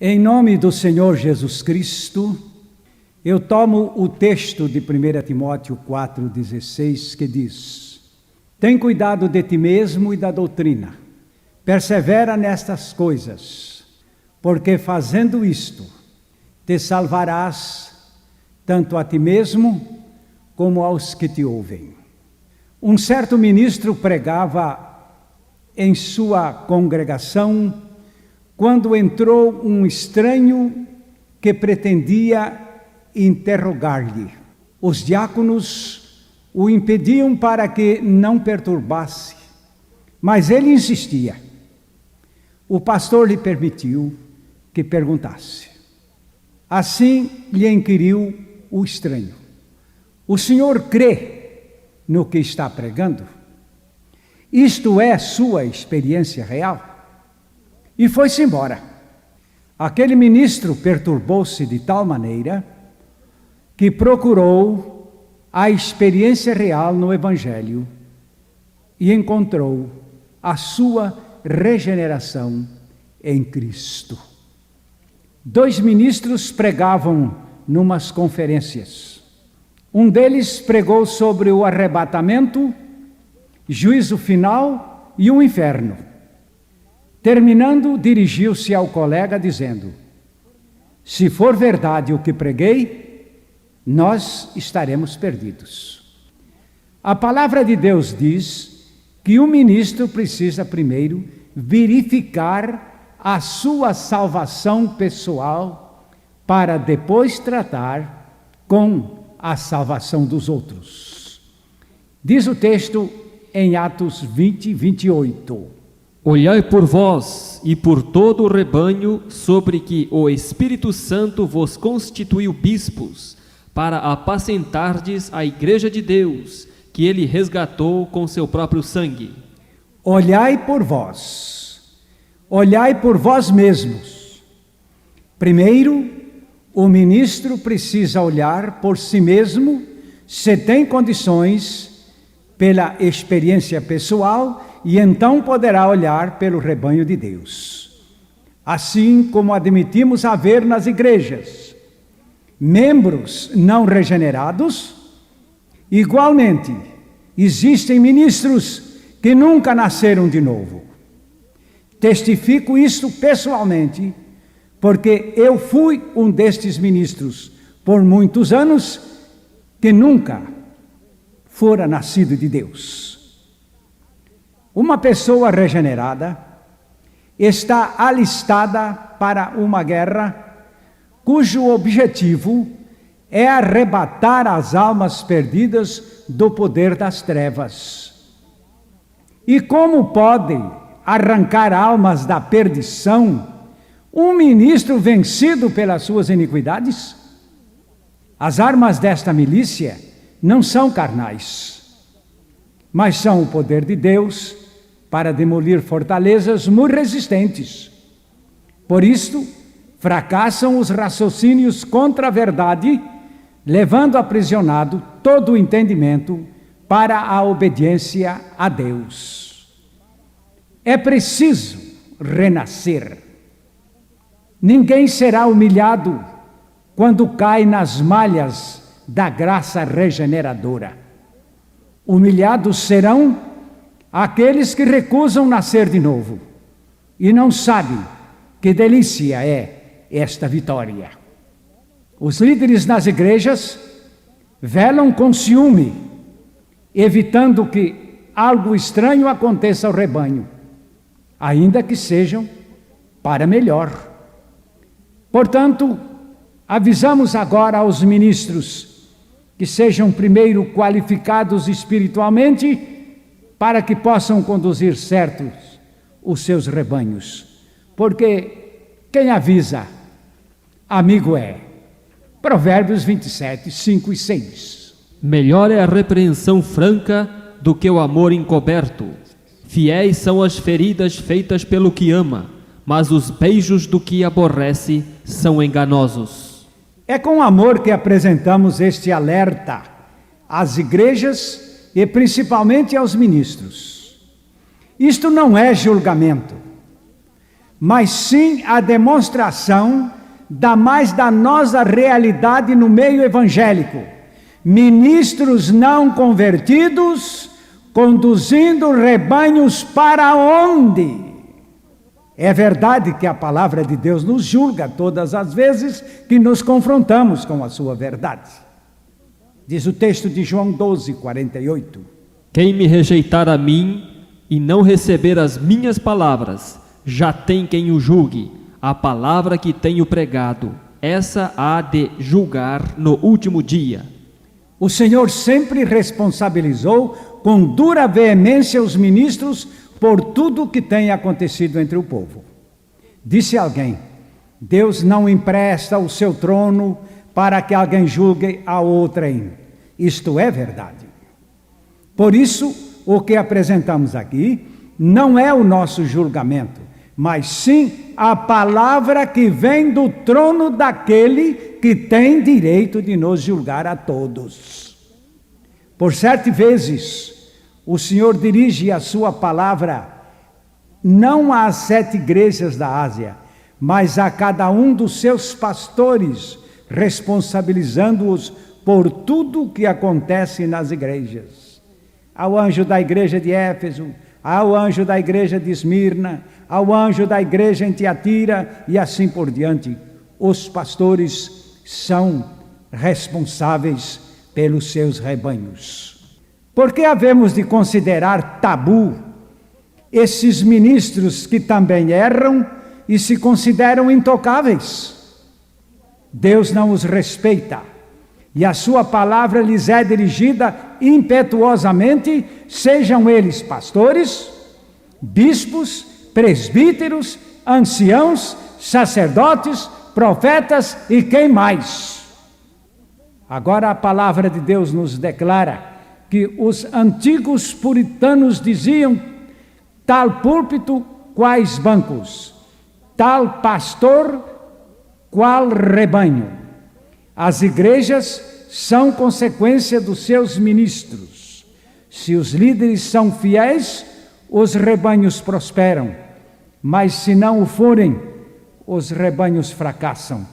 Em nome do Senhor Jesus Cristo, eu tomo o texto de 1 Timóteo 4,16, que diz: tem cuidado de ti mesmo e da doutrina, persevera nestas coisas, porque fazendo isto, te salvarás tanto a ti mesmo como aos que te ouvem. Um certo ministro pregava em sua congregação quando entrou um estranho que pretendia interrogar-lhe. Os diáconos o impediam para que não perturbasse, mas ele insistia. O pastor lhe permitiu que perguntasse. Assim lhe inquiriu o estranho: o senhor crê no que está pregando? Isto é sua experiência real? E foi-se embora. Aquele ministro perturbou-se de tal maneira que procurou a experiência real no Evangelho e encontrou a sua regeneração em Cristo. 2 ministros pregavam numas conferências. Um deles pregou sobre o arrebatamento, juízo final e o inferno. Terminando, dirigiu-se ao colega dizendo: se for verdade o que preguei, nós estaremos perdidos. A palavra de Deus diz que o ministro precisa primeiro verificar a sua salvação pessoal para depois tratar com a salvação dos outros. Diz o texto em Atos 20, 28. Olhai por vós e por todo o rebanho sobre que o Espírito Santo vos constituiu bispos, para apacentardes a igreja de Deus, que ele resgatou com seu próprio sangue. Olhai por vós mesmos. Primeiro, o ministro precisa olhar por si mesmo, se tem condições, pela experiência pessoal, e então poderá olhar pelo rebanho de Deus. Assim como admitimos haver nas igrejas membros não regenerados, igualmente existem ministros que nunca nasceram de novo. Testifico isto pessoalmente, porque eu fui um destes ministros por muitos anos que nunca fora nascido de Deus. Uma pessoa regenerada está alistada para uma guerra cujo objetivo é arrebatar as almas perdidas do poder das trevas. E como pode arrancar almas da perdição um ministro vencido pelas suas iniquidades? As armas desta milícia não são carnais, mas são o poder de Deus para demolir fortalezas muito resistentes. Por isto, fracassam os raciocínios contra a verdade, levando aprisionado todo o entendimento para a obediência a Deus. É preciso renascer. Ninguém será humilhado quando cai nas malhas da graça regeneradora. Humilhados serão aqueles que recusam nascer de novo e não sabem que delícia é esta vitória. Os líderes nas igrejas velam com ciúme, evitando que algo estranho aconteça ao rebanho, ainda que sejam para melhor. Portanto, avisamos agora aos ministros que sejam primeiro qualificados espiritualmente para que possam conduzir certos os seus rebanhos. Porque quem avisa, amigo é. Provérbios 27, 5 e 6. Melhor é a repreensão franca do que o amor encoberto. Fiéis são as feridas feitas pelo que ama, mas os beijos do que aborrece são enganosos. É com amor que apresentamos este alerta às igrejas e principalmente aos ministros. Isto não é julgamento, mas sim a demonstração da mais danosa realidade no meio evangélico. Ministros não convertidos conduzindo rebanhos para onde? É verdade que a palavra de Deus nos julga todas as vezes que nos confrontamos com a sua verdade. Diz o texto de João 12, 48. Quem me rejeitar a mim e não receber as minhas palavras, já tem quem o julgue. A palavra que tenho pregado, essa há de julgar no último dia. O Senhor sempre responsabilizou com dura veemência os ministros por tudo o que tem acontecido entre o povo. Disse alguém: Deus não empresta o seu trono para que alguém julgue a outrem. Isto é verdade. Por isso, o que apresentamos aqui não é o nosso julgamento, mas sim a palavra que vem do trono daquele que tem direito de nos julgar a todos. Por 7 vezes, o Senhor dirige a sua palavra não às 7 igrejas da Ásia, mas a cada um dos seus pastores, responsabilizando-os por tudo o que acontece nas igrejas. Ao anjo da igreja de Éfeso, ao anjo da igreja de Esmirna, ao anjo da igreja em Tiatira e assim por diante. Os pastores são responsáveis pelos seus rebanhos. Por que havemos de considerar tabu esses ministros que também erram e se consideram intocáveis? Deus não os respeita e a sua palavra lhes é dirigida impetuosamente, sejam eles pastores, bispos, presbíteros, anciãos, sacerdotes, profetas e quem mais. Agora a palavra de Deus nos declara que os antigos puritanos diziam: tal púlpito, quais bancos, tal pastor, qual rebanho. As igrejas são consequência dos seus ministros. Se os líderes são fiéis, os rebanhos prosperam, mas se não o forem, os rebanhos fracassam.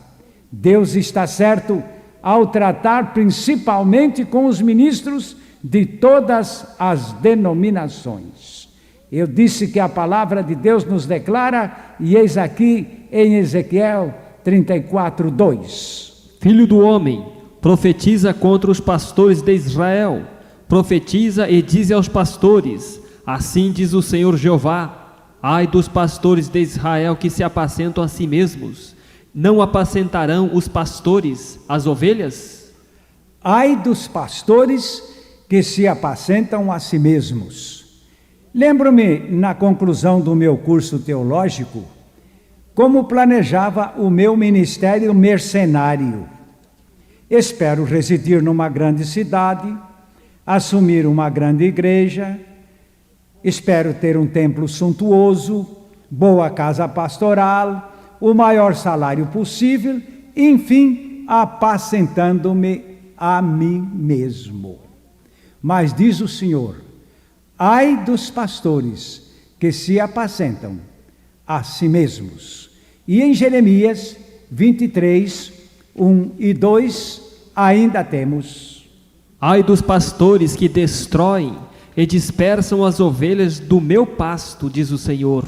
Deus está certo ao tratar principalmente com os ministros de todas as denominações. Eu disse que a palavra de Deus nos declara, e eis aqui em Ezequiel 34, 2. Filho do homem, profetiza contra os pastores de Israel. Profetiza e dize aos pastores: assim diz o Senhor Jeová: ai dos pastores de Israel que se apacentam a si mesmos. Não apacentarão os pastores as ovelhas? Ai dos pastores que se apacentam a si mesmos. Lembro-me, na conclusão do meu curso teológico, como planejava o meu ministério mercenário. Espero residir numa grande cidade, assumir uma grande igreja, espero ter um templo suntuoso, boa casa pastoral, o maior salário possível, enfim, apacentando-me a mim mesmo. Mas diz o Senhor: ai dos pastores que se apacentam a si mesmos. E em Jeremias 23, 1 e 2, ainda temos: ai dos pastores que destroem e dispersam as ovelhas do meu pasto, diz o Senhor.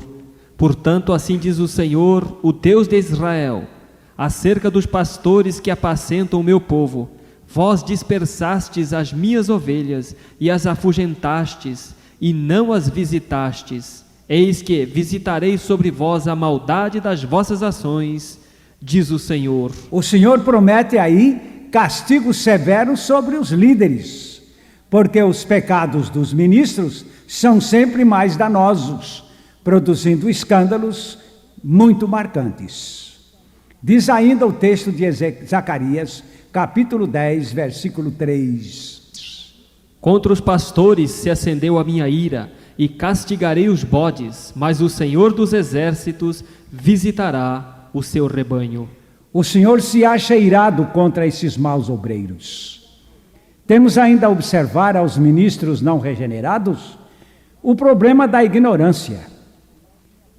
Portanto, assim diz o Senhor, o Deus de Israel, acerca dos pastores que apacentam o meu povo: vós dispersastes as minhas ovelhas e as afugentastes, e não as visitastes. Eis que visitarei sobre vós a maldade das vossas ações, diz o Senhor. O Senhor promete aí castigo severo sobre os líderes, porque os pecados dos ministros são sempre mais danosos, produzindo escândalos muito marcantes. Diz ainda o texto de Zacarias, capítulo 10, versículo 3. Contra os pastores se acendeu a minha ira, e castigarei os bodes, mas o Senhor dos exércitos visitará o seu rebanho. O Senhor se acha irado contra esses maus obreiros. Temos ainda a observar aos ministros não regenerados o problema da ignorância.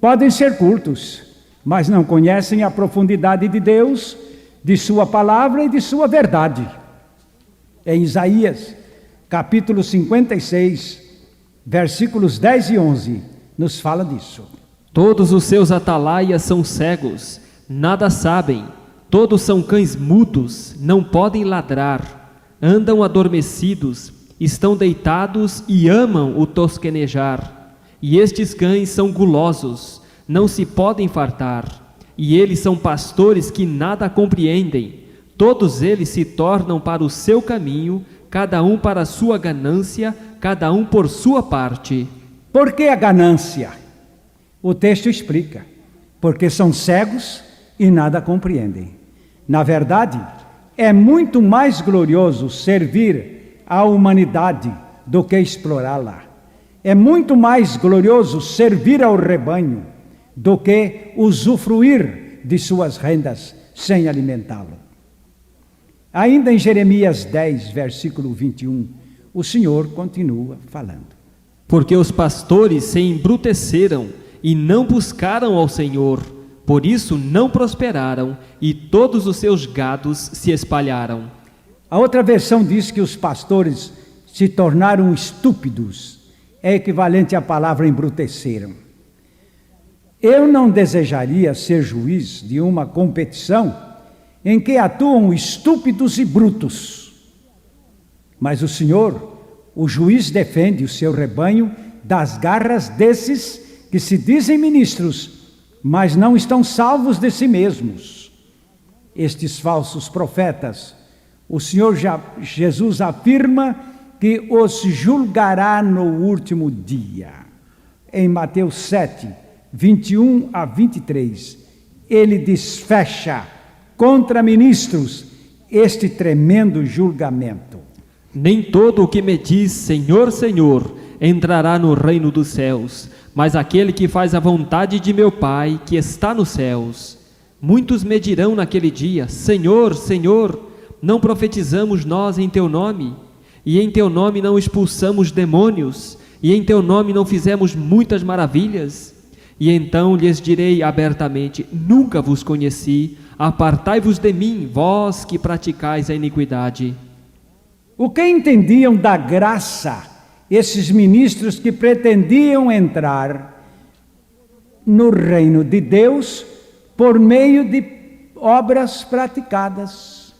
Podem ser cultos, mas não conhecem a profundidade de Deus, de sua palavra e de sua verdade. Em Isaías, capítulo 56, versículos 10 e 11, nos fala disso. Todos os seus atalaias são cegos, nada sabem, todos são cães mudos, não podem ladrar, andam adormecidos, estão deitados e amam o tosquenejar. E estes cães são gulosos, não se podem fartar, e eles são pastores que nada compreendem. Todos eles se tornam para o seu caminho, cada um para a sua ganância, cada um por sua parte. Por que a ganância? O texto explica, porque são cegos e nada compreendem. Na verdade, é muito mais glorioso servir a humanidade do que explorá-la. É muito mais glorioso servir ao rebanho do que usufruir de suas rendas sem alimentá-lo. Ainda em Jeremias 10, versículo 21, o Senhor continua falando. Porque os pastores se embruteceram e não buscaram ao Senhor, por isso não prosperaram e todos os seus gados se espalharam. A outra versão diz que os pastores se tornaram estúpidos, é equivalente à palavra embruteceram. Eu não desejaria ser juiz de uma competição em que atuam estúpidos e brutos. Mas o Senhor, o juiz, defende o seu rebanho das garras desses que se dizem ministros, mas não estão salvos de si mesmos. Estes falsos profetas, o Senhor Jesus afirma que os julgará no último dia. Em Mateus 7, 21 a 23, ele desfecha contra ministros este tremendo julgamento. Nem todo o que me diz Senhor, Senhor, entrará no reino dos céus, mas aquele que faz a vontade de meu Pai, que está nos céus. Muitos me dirão naquele dia, Senhor, Senhor, não profetizamos nós em teu nome? E em teu nome não expulsamos demônios? E em teu nome não fizemos muitas maravilhas? E então lhes direi abertamente, nunca vos conheci, apartai-vos de mim, vós que praticais a iniquidade. O que entendiam da graça esses ministros que pretendiam entrar no reino de Deus por meio de obras praticadas?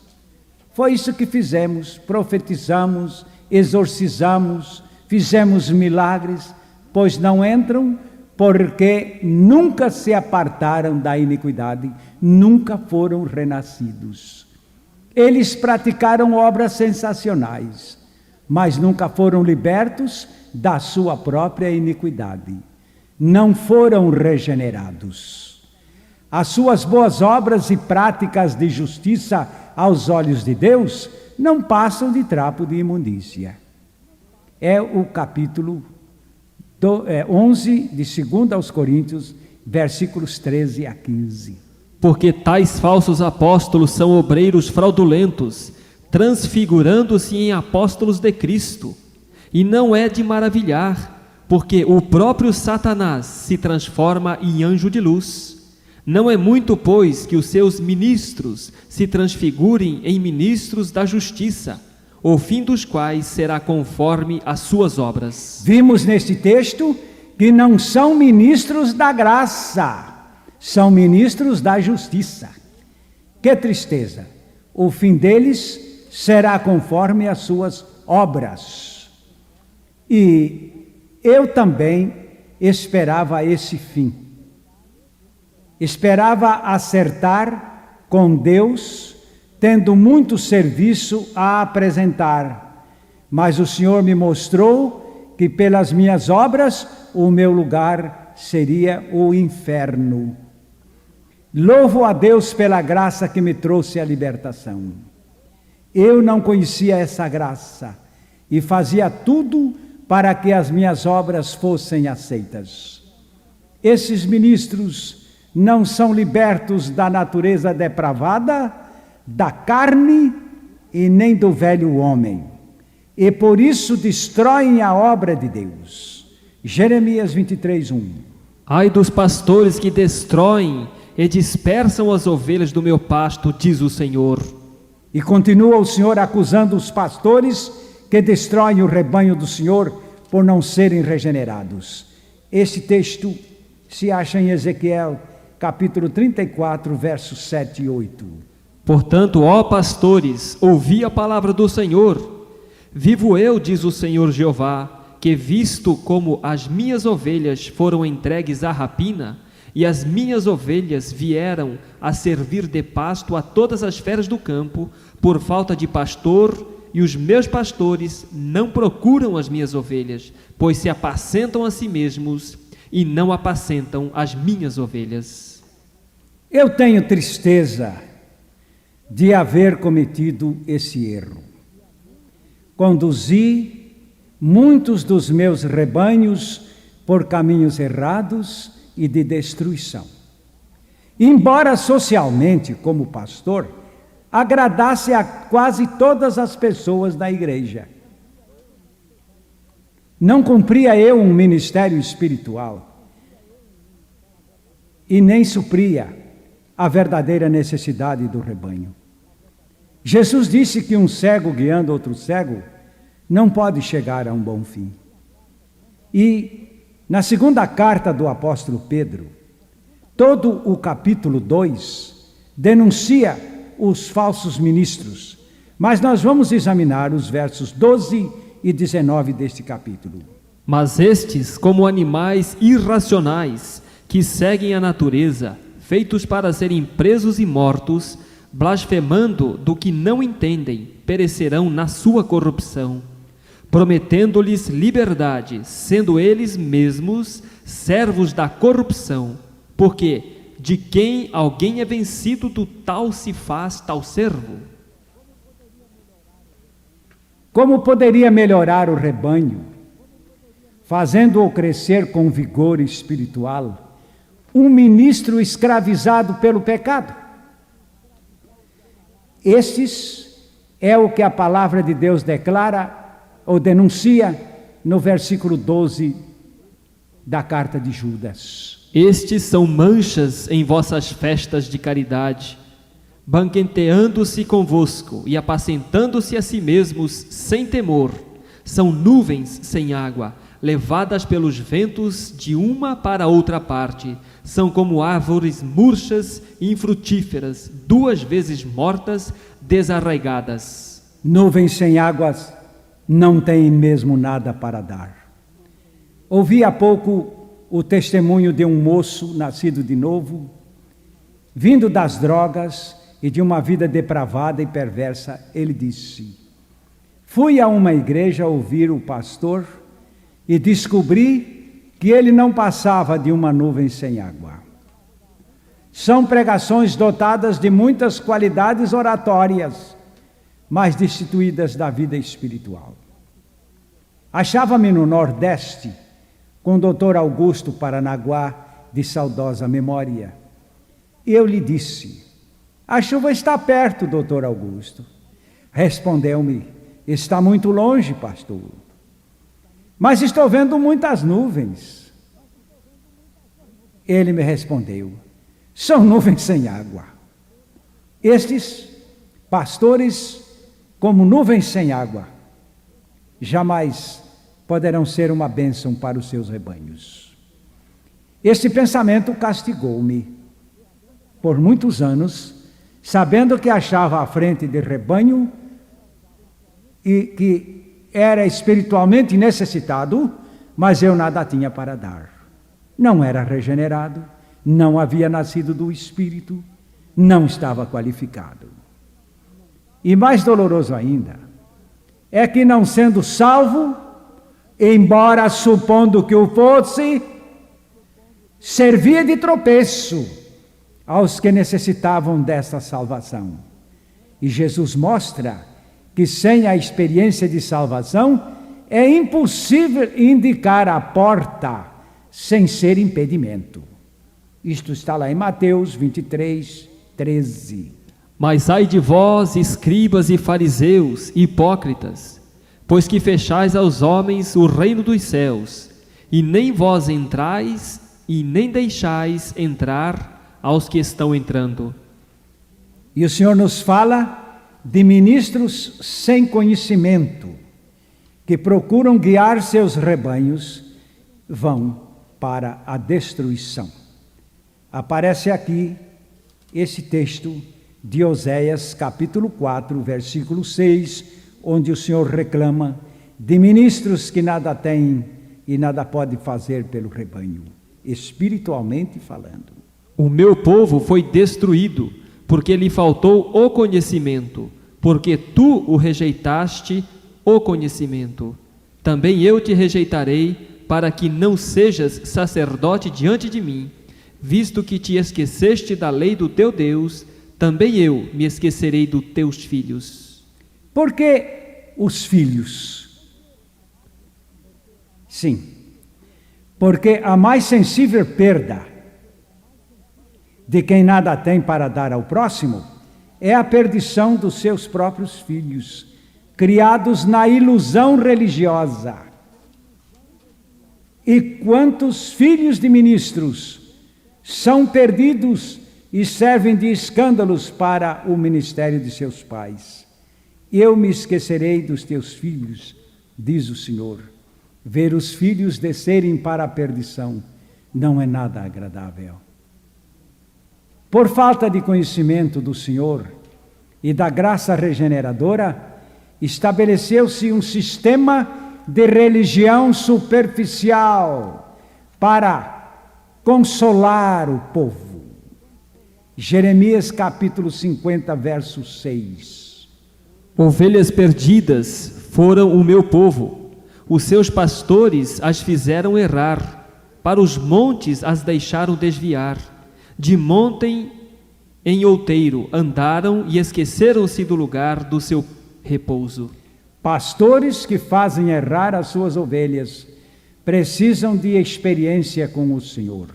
Foi isso que fizemos, profetizamos, exorcizamos, fizemos milagres, pois não entram porque nunca se apartaram da iniquidade, nunca foram renascidos. Eles praticaram obras sensacionais, mas nunca foram libertos da sua própria iniquidade. Não foram regenerados. As suas boas obras e práticas de justiça aos olhos de Deus não passam de trapo de imundícia. É o capítulo 11 de 2 aos Coríntios, versículos 13 a 15. Porque tais falsos apóstolos são obreiros fraudulentos, transfigurando-se em apóstolos de Cristo. E não é de maravilhar, porque o próprio Satanás se transforma em anjo de luz. Não é muito, pois, que os seus ministros se transfigurem em ministros da justiça, o fim dos quais será conforme as suas obras. Vimos neste texto que não são ministros da graça, são ministros da justiça. Que tristeza! O fim deles será conforme as suas obras. E eu também esperava esse fim. Esperava acertar com Deus, tendo muito serviço a apresentar. Mas o Senhor me mostrou que pelas minhas obras o meu lugar seria o inferno. Louvo a Deus pela graça que me trouxe a libertação. Eu não conhecia essa graça e fazia tudo para que as minhas obras fossem aceitas. Esses ministros não são libertos da natureza depravada, da carne e nem do velho homem, e por isso destroem a obra de Deus. Jeremias 23, 1. Ai dos pastores que destroem e dispersam as ovelhas do meu pasto, diz o Senhor. E continua o Senhor acusando os pastores que destroem o rebanho do Senhor por não serem regenerados. Este texto se acha em Ezequiel, capítulo 34, versos 7 e 8. Portanto, ó pastores, ouvi a palavra do Senhor. Vivo eu, diz o Senhor Jeová, que visto como as minhas ovelhas foram entregues à rapina, e as minhas ovelhas vieram a servir de pasto a todas as feras do campo, por falta de pastor, e os meus pastores não procuram as minhas ovelhas, pois se apacentam a si mesmos e não apacentam as minhas ovelhas. Eu tenho tristeza de haver cometido esse erro. Conduzi muitos dos meus rebanhos por caminhos errados e de destruição. Embora socialmente, como pastor, agradasse a quase todas as pessoas da igreja, não cumpria eu um ministério espiritual e nem supria a verdadeira necessidade do rebanho. Jesus disse que um cego guiando outro cego não pode chegar a um bom fim. E na segunda carta do apóstolo Pedro, todo o capítulo 2 denuncia os falsos ministros, mas nós vamos examinar os versos 12 e 19 deste capítulo. Mas estes, como animais irracionais, que seguem a natureza, feitos para serem presos e mortos, blasfemando do que não entendem, perecerão na sua corrupção, prometendo-lhes liberdade, sendo eles mesmos servos da corrupção, porque de quem alguém é vencido, do tal se faz tal servo. Como poderia melhorar o rebanho, fazendo-o crescer com vigor espiritual, um ministro escravizado pelo pecado? Estes é o que a palavra de Deus declara ou denuncia no versículo 12 da carta de Judas. Estes são manchas em vossas festas de caridade, banqueteando-se convosco e apacentando-se a si mesmos sem temor. São nuvens sem água, levadas pelos ventos de uma para outra parte. São como árvores murchas e infrutíferas, 2 vezes mortas, desarraigadas. Nuvens sem águas não têm mesmo nada para dar. Ouvi há pouco o testemunho de um moço nascido de novo, vindo das drogas e de uma vida depravada e perversa. Ele disse: fui a uma igreja ouvir o pastor e descobri que ele não passava de uma nuvem sem água. São pregações dotadas de muitas qualidades oratórias, mas destituídas da vida espiritual. Achava-me no Nordeste com o Dr. Augusto Paranaguá, de saudosa memória. Eu lhe disse: a chuva está perto, Dr. Augusto. Respondeu-me: está muito longe, pastor. Mas estou vendo muitas nuvens. Ele me respondeu: são nuvens sem água. Estes pastores, como nuvens sem água, jamais poderão ser uma bênção para os seus rebanhos. Este pensamento castigou-me por muitos anos, sabendo que achava à frente de rebanho e que era espiritualmente necessitado, mas eu nada tinha para dar. Não era regenerado, não havia nascido do Espírito, não estava qualificado. E mais doloroso ainda, é que não sendo salvo, embora supondo que o fosse, servia de tropeço aos que necessitavam dessa salvação. E Jesus mostra que sem a experiência de salvação é impossível indicar a porta sem ser impedimento. Isto está lá em Mateus 23, 13. Mas ai de vós, escribas e fariseus, hipócritas, pois que fechais aos homens o reino dos céus, e nem vós entrais, e nem deixais entrar aos que estão entrando. E o Senhor nos fala de ministros sem conhecimento, que procuram guiar seus rebanhos, vão para a destruição. Aparece aqui esse texto de Oséias, capítulo 4, versículo 6, onde o Senhor reclama de ministros que nada têm e nada podem fazer pelo rebanho, espiritualmente falando. O meu povo foi destruído, porque lhe faltou o conhecimento, porque tu o rejeitaste, o conhecimento. Também eu te rejeitarei, para que não sejas sacerdote diante de mim, visto que te esqueceste da lei do teu Deus, também eu me esquecerei dos teus filhos. Por que os filhos? Sim, porque a mais sensível perda de quem nada tem para dar ao próximo é a perdição dos seus próprios filhos, criados na ilusão religiosa. E quantos filhos de ministros são perdidos e servem de escândalos para o ministério de seus pais. Eu me esquecerei dos teus filhos, diz o Senhor. Ver os filhos descerem para a perdição não é nada agradável. Por falta de conhecimento do Senhor e da graça regeneradora, estabeleceu-se um sistema de religião superficial para consolar o povo. Jeremias capítulo 50, verso 6. Ovelhas perdidas foram o meu povo, os seus pastores as fizeram errar, para os montes as deixaram desviar, de monte em outeiro andaram e esqueceram-se do lugar do seu repouso. Pastores que fazem errar as suas ovelhas precisam de experiência com o Senhor.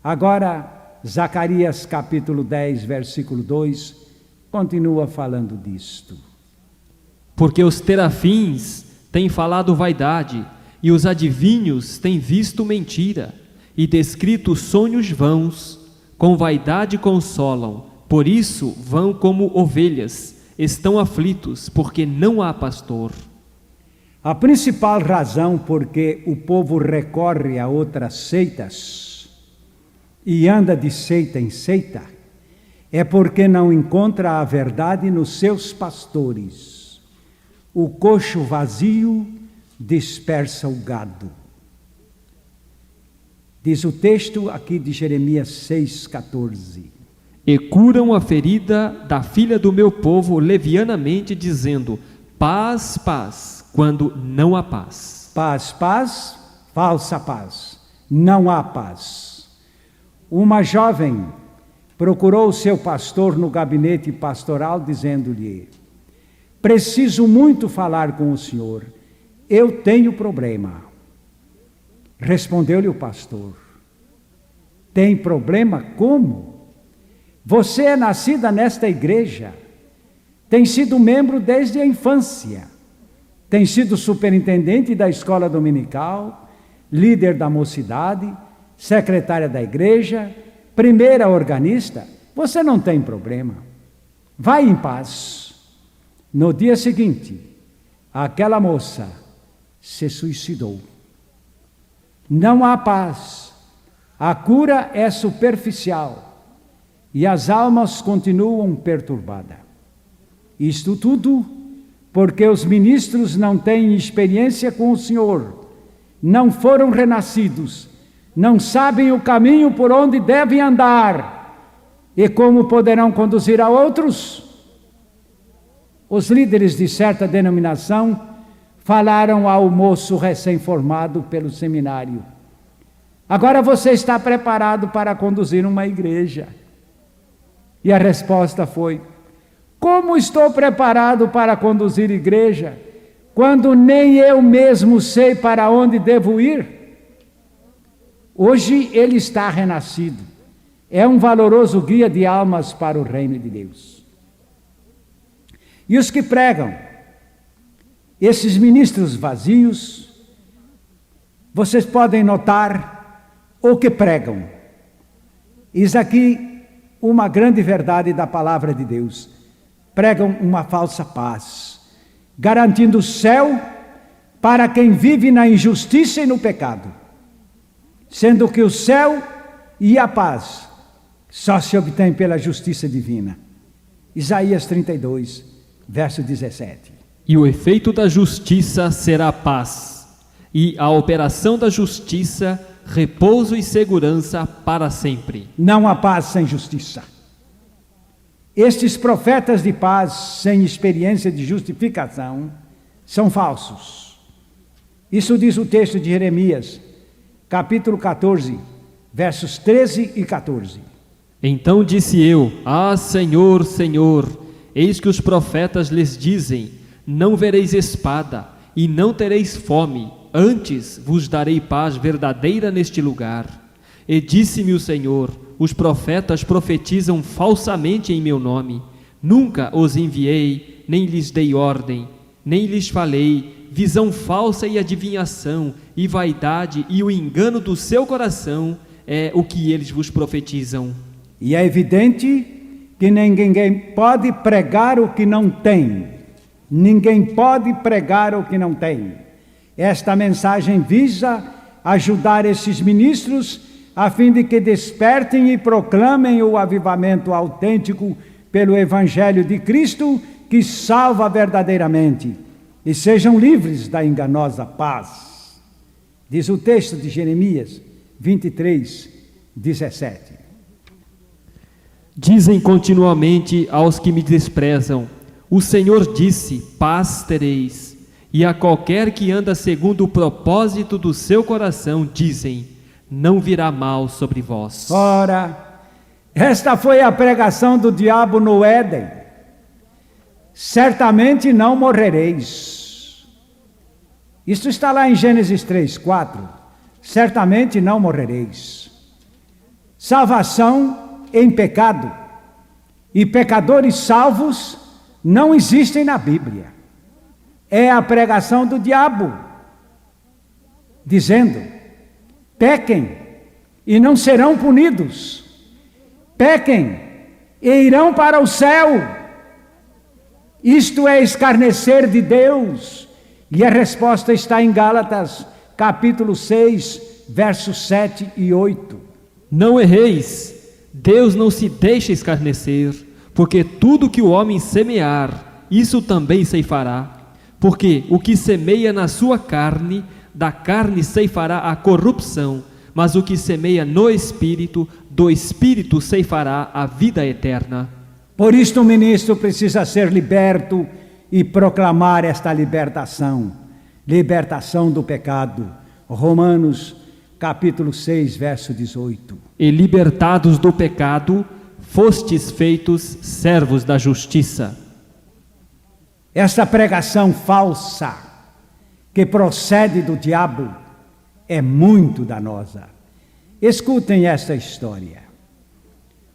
Agora, Zacarias capítulo 10, versículo 2, continua falando disto. Porque os terafins têm falado vaidade, e os adivinhos têm visto mentira, e descrito sonhos vãos, com vaidade consolam, por isso vão como ovelhas, estão aflitos, porque não há pastor. A principal razão por que o povo recorre a outras seitas e anda de seita em seita, é porque não encontra a verdade nos seus pastores. O coxo vazio dispersa o gado. Diz o texto aqui de Jeremias 6,14. E curam a ferida da filha do meu povo levianamente, dizendo, paz, paz, quando não há paz. Paz, paz, falsa paz. Não há paz. Uma jovem procurou o seu pastor no gabinete pastoral, dizendo-lhe, preciso muito falar com o senhor, eu tenho problema. Respondeu-lhe o pastor, tem problema como? Você é nascida nesta igreja, tem sido membro desde a infância, tem sido superintendente da escola dominical, líder da mocidade, secretária da igreja, primeira organista, você não tem problema. Vai em paz. No dia seguinte, aquela moça se suicidou. Não há paz. A cura é superficial e as almas continuam perturbadas. Isto tudo porque os ministros não têm experiência com o Senhor, não foram renascidos, não sabem o caminho por onde devem andar e como poderão conduzir a outros. Os líderes de certa denominação falaram ao moço recém-formado pelo seminário, agora você está preparado para conduzir uma igreja? E a resposta foi, como estou preparado para conduzir igreja, quando nem eu mesmo sei para onde devo ir? Hoje ele está renascido, é um valoroso guia de almas para o reino de Deus. E os que pregam, esses ministros vazios, vocês podem notar o que pregam. Eis aqui uma grande verdade da palavra de Deus. Pregam uma falsa paz, garantindo o céu para quem vive na injustiça e no pecado, sendo que o céu e a paz só se obtém pela justiça divina. Isaías 32, verso 17. E o efeito da justiça será paz, e a operação da justiça, repouso e segurança para sempre. Não há paz sem justiça. Estes profetas de paz, sem experiência de justificação, são falsos. Isso diz o texto de Jeremias, capítulo 14, versos 13 e 14. Então disse eu: Ah, Senhor, Senhor, eis que os profetas lhes dizem: não vereis espada, e não tereis fome, antes vos darei paz verdadeira neste lugar. E disse-me o Senhor: os profetas profetizam falsamente em meu nome. Nunca os enviei, nem lhes dei ordem, nem lhes falei. Visão falsa e adivinhação, e vaidade e o engano do seu coração é o que eles vos profetizam. E é evidente que ninguém pode pregar o que não tem. Ninguém pode pregar o que não tem. Esta mensagem visa ajudar esses ministros a fim de que despertem e proclamem o avivamento autêntico pelo Evangelho de Cristo, que salva verdadeiramente, e sejam livres da enganosa paz. Diz o texto de Jeremias 23, 17. Dizem continuamente aos que me desprezam: o Senhor disse, paz tereis. E a qualquer que anda segundo o propósito do seu coração, dizem: não virá mal sobre vós. Ora, esta foi a pregação do diabo no Éden. Certamente não morrereis. Isso está lá em Gênesis 3, 4. Certamente não morrereis. Salvação em pecado e pecadores salvos não existem na Bíblia. É a pregação do diabo, dizendo: pequem e não serão punidos. Pequem e irão para o céu. Isto é escarnecer de Deus. E a resposta está em Gálatas, capítulo 6, versos 7 e 8. Não erreis. Deus não se deixa escarnecer, porque tudo que o homem semear, isso também ceifará. Porque o que semeia na sua carne, da carne ceifará a corrupção, mas o que semeia no Espírito, do Espírito ceifará a vida eterna. Por isto o ministro precisa ser liberto e proclamar esta libertação. Libertação do pecado. Romanos capítulo 6, verso 18. E libertados do pecado, fostes feitos servos da justiça. Esta pregação falsa, que procede do diabo, é muito danosa. Escutem esta história.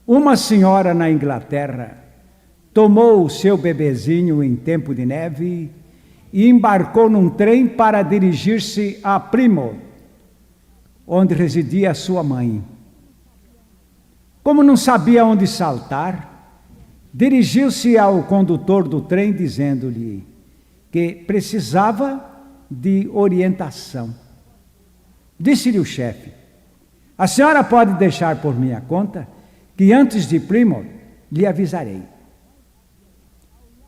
Uma senhora na Inglaterra tomou o seu bebezinho em tempo de neve e embarcou num trem para dirigir-se a Plymouth, onde residia sua mãe. Como não sabia onde saltar, dirigiu-se ao condutor do trem dizendo-lhe que precisava de orientação. Disse-lhe o chefe: a senhora pode deixar por minha conta, que antes de Plymouth lhe avisarei.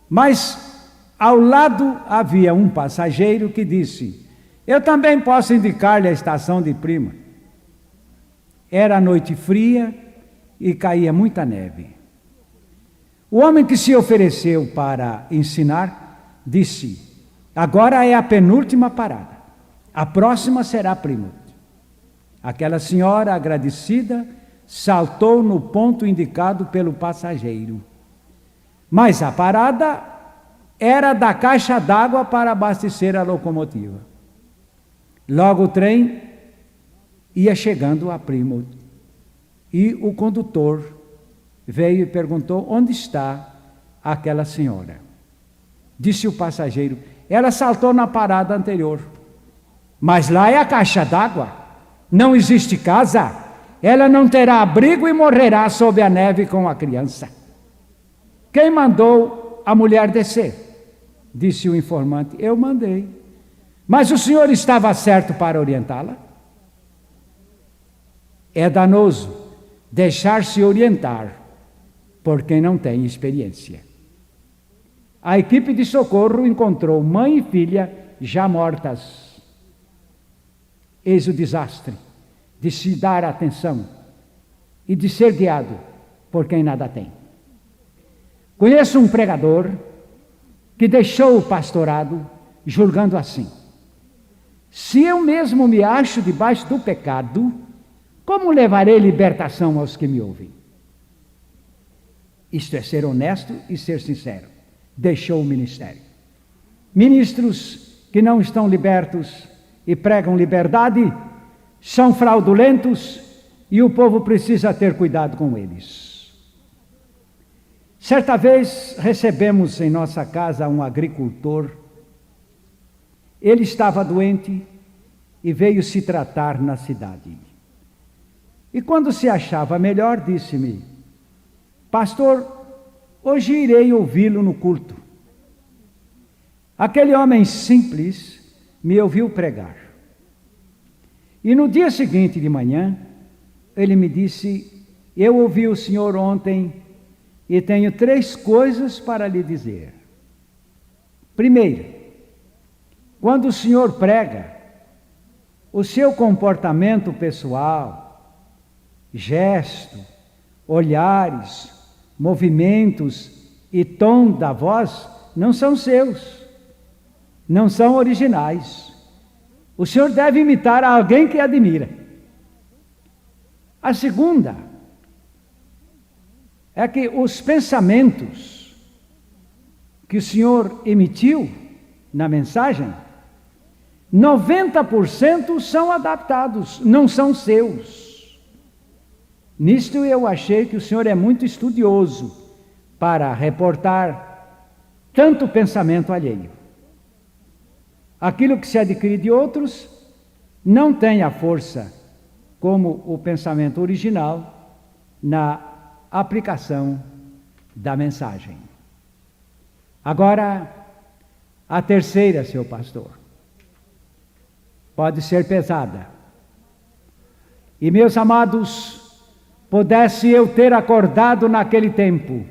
Mas ao lado havia um passageiro que disse: eu também posso indicar-lhe a estação de Plymouth. Era noite fria e caía muita neve. O homem que se ofereceu para ensinar disse: agora é a penúltima parada, a próxima será Plymouth. Aquela senhora, agradecida, saltou no ponto indicado pelo passageiro. Mas a parada era da caixa d'água para abastecer a locomotiva. Logo o trem ia chegando a Plymouth e o condutor veio e perguntou: onde está aquela senhora? Disse o passageiro: ela saltou na parada anterior. Mas lá é a caixa d'água, não existe casa. ela não terá abrigo e morrerá sob a neve com a criança. Quem mandou a mulher descer? Disse o informante: eu mandei. Mas o senhor estava certo para orientá-la? É danoso deixar-se orientar por quem não tem experiência. A equipe de socorro encontrou mãe e filha já mortas. Eis o desastre de se dar atenção e de ser guiado por quem nada tem. Conheço um pregador que deixou o pastorado julgando assim: se eu mesmo me acho debaixo do pecado, como levarei libertação aos que me ouvem? Isto é ser honesto e ser sincero. Deixou o ministério. Ministros que não estão libertos e pregam liberdade são fraudulentos e o povo precisa ter cuidado com eles. Certa vez recebemos em nossa casa um agricultor. Ele estava doente e veio se tratar na cidade. E quando se achava melhor, disse-me: pastor, hoje irei ouvi-lo no culto. Aquele homem simples me ouviu pregar. E no dia seguinte de manhã, ele me disse: eu ouvi o senhor ontem e tenho 3 coisas para lhe dizer. Primeiro, quando o senhor prega, o seu comportamento pessoal, gesto, olhares, movimentos e tom da voz não são seus, não são originais. O senhor deve imitar alguém que admira. A segunda é que os pensamentos que o senhor emitiu na mensagem, 90% são adaptados, não são seus. Nisto eu achei que o senhor é muito estudioso para reportar tanto pensamento alheio. Aquilo que se adquire de outros não tem a força como o pensamento original na aplicação da mensagem. Agora, a terceira, seu pastor, pode ser pesada. E, meus amados, pudesse eu ter acordado naquele tempo,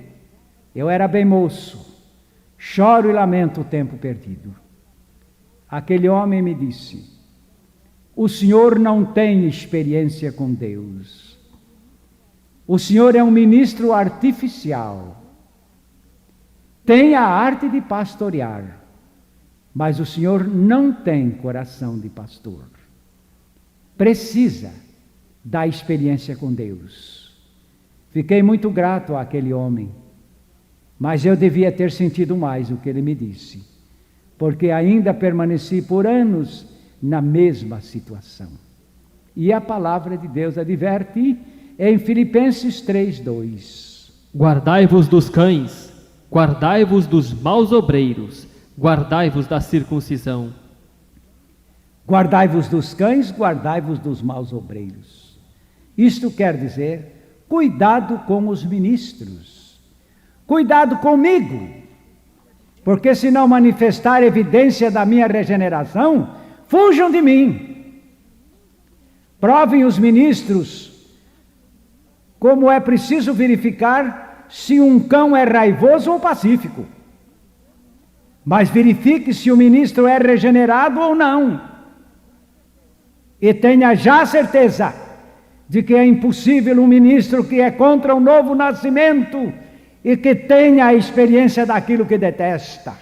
eu era bem moço, choro e lamento o tempo perdido. Aquele homem me disse: o senhor não tem experiência com Deus. O senhor é um ministro artificial. Tem a arte de pastorear, mas o senhor não tem coração de pastor. Precisa da experiência com Deus. Fiquei muito grato àquele homem, mas eu devia ter sentido mais o que ele me disse, porque ainda permaneci por anos na mesma situação. E a palavra de Deus adverte em Filipenses 3:2. Guardai-vos dos cães, guardai-vos dos maus obreiros, guardai-vos da circuncisão. Guardai-vos dos cães, guardai-vos dos maus obreiros. Isto quer dizer, cuidado com os ministros, cuidado comigo, porque se não manifestar evidência da minha regeneração, fujam de mim. Provem os ministros como é preciso verificar se um cão é raivoso ou pacífico. Mas verifique se o ministro é regenerado ou não. E tenha já certeza de que é impossível um ministro que é contra o novo nascimento e que tenha a experiência daquilo que detesta.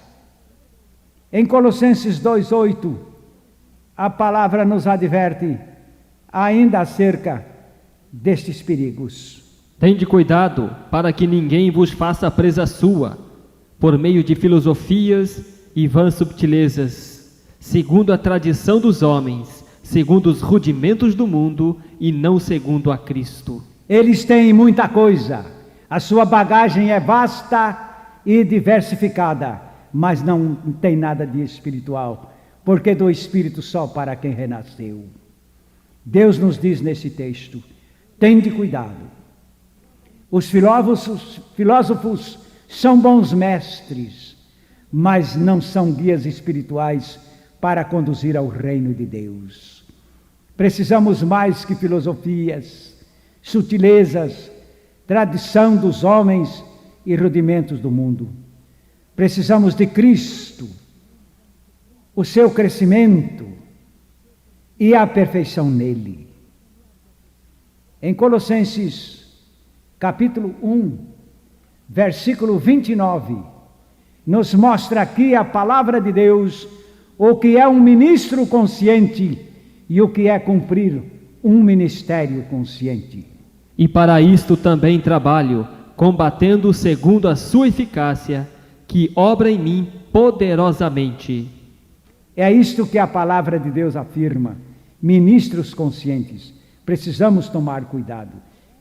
Em Colossenses 2:8, a palavra nos adverte ainda acerca destes perigos. Tende cuidado para que ninguém vos faça presa sua, por meio de filosofias e vãs subtilezas, segundo a tradição dos homens, segundo os rudimentos do mundo e não segundo a Cristo. Eles têm muita coisa, a sua bagagem é vasta e diversificada, mas não tem nada de espiritual, porque do Espírito só para quem renasceu. Deus nos diz nesse texto: Tende cuidado. Os filósofos são bons mestres, mas não são guias espirituais para conduzir ao reino de Deus. Precisamos mais que filosofias, sutilezas, tradição dos homens e rudimentos do mundo. Precisamos de Cristo, o seu crescimento e a perfeição nele. Em Colossenses, capítulo 1, versículo 29, nos mostra aqui a palavra de Deus, o que é um ministro consciente e o que é cumprir um ministério consciente. E para isto também trabalho, combatendo segundo a sua eficácia, que obra em mim poderosamente. É isto que a palavra de Deus afirma. Ministros conscientes, precisamos tomar cuidado.